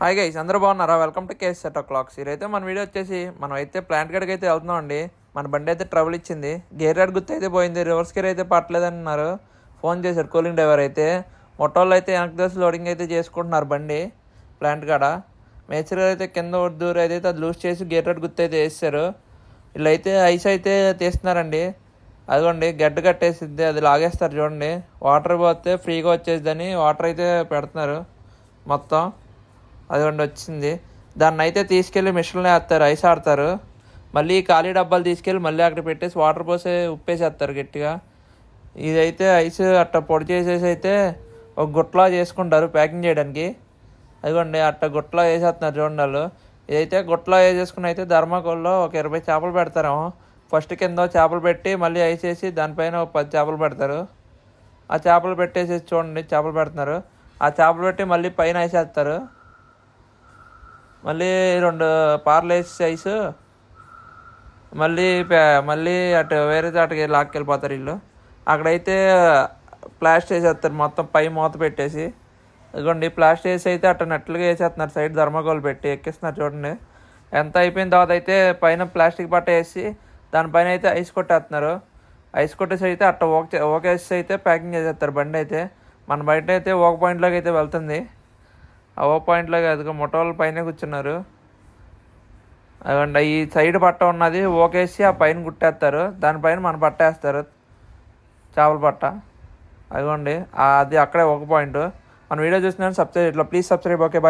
Hi guys, అందరూ బాగున్నారా? Welcome to KS set clocks. ఈరైతే మన వీడియో వచ్చేసి మనం అయితే ప్లాంట్ గడికి అయితే వెళ్తున్నాం అండి. మన బండి అయితే ట్రబుల్ ఇచ్చింది, గేర్ రాడ్ గుర్తు అయితే పోయింది, రివర్స్ గేర్ అయితే పట్టలేదన్నారు. ఫోన్ చేశారు కూలింగ్ డ్రైవర్ అయితే. మొట్టోళ్ళు అయితే వెనక్కి దోసి లోడింగ్ అయితే చేసుకుంటున్నారు బండి ప్లాంట్ కాడ. మేచర్ అయితే కింద దూరం అయితే అది లూజ్ చేసి గేర్ రాడ్ గుర్తు అయితే వేస్తారు. వీళ్ళైతే ఐస్ అయితే తీస్తున్నారండి. అదిగోండి గడ్డ కట్టేసిద్ది, అది లాగేస్తారు చూడండి. వాటర్ పోతే ఫ్రీగా వచ్చేసిద్దని వాటర్ అయితే పెడుతున్నారు మొత్తం. అదిగోండి వచ్చింది. దాన్ని అయితే తీసుకెళ్ళి మిషన్లో వేస్తారు, ఐస్ ఆడతారు. మళ్ళీ ఖాళీ డబ్బాలు తీసుకెళ్ళి మళ్ళీ అక్కడ పెట్టేసి వాటర్ పోసి ఉప్పేసేస్తారు గట్టిగా. ఇదైతే ఐస్ అట్ట పొడి చేసేసి అయితే ఒక గుట్లా చేసుకుంటారు ప్యాకింగ్ చేయడానికి. అదిగోండి అట్ట గుట్లా వేసేస్తున్నారు చూడండి వాళ్ళు. ఇదైతే గుట్లా వేసేసుకుని అయితే ధర్మాకోల్లో ఒక 20 చేపలు పెడతారేమో. ఫస్ట్ కింద చేపలు పెట్టి మళ్ళీ ఐస్ వేసి దానిపైన ఒక 10 చేపలు పెడతారు. ఆ చేపలు పెట్టేసి చూడండి చేపలు పెడుతున్నారు. ఆ చేపలు పెట్టి మళ్ళీ పైన వేసేస్తారు. మళ్ళీ 2 పార్లు వేసి ఐసు మళ్ళీ అటు వేరే చాటకి లాక్కెళ్ళిపోతారు వీళ్ళు. అక్కడైతే ప్లాస్టర్ వేసేస్తారు మొత్తం పై మూత పెట్టేసి. ఇదిగోండి ప్లాస్టర్ వేసి అయితే అట్ట నట్లుగా వేసేస్తున్నారు, సైడ్ ధర్మకోల్ పెట్టి ఎక్కిస్తున్నారు చూడండి. ఎంత అయిపోయిన తర్వాత అయితే పైన ప్లాస్టిక్ బట్ట వేసి దానిపైన అయితే ఐస్ కొట్టేస్తున్నారు. ఐస్ కొట్టేసి అయితే అట్ట ఓకేసి అయితే ప్యాకింగ్ చేసేస్తారు బండి అయితే. మన బయట అయితే ఒక పాయింట్లోకి అయితే వెళ్తుంది. ఆ ఓ పాయింట్లోకి అదిగో మొట్టోళ్ళ పైన కూర్చున్నారు. అదిగోండి ఈ సైడ్ బట్ట ఉన్నది ఓకేసి ఆ పైన కుట్టేస్తారు, దానిపైన మన బట్ట వేస్తారు చేపల బట్ట. అదిగోండి అది అక్కడే ఒక పాయింట్. మన వీడియో చూస్తున్నాను, సబ్స్క్రైబ్ ఇట్లా ప్లీజ్ సబ్స్క్రైబ్. Okay bye.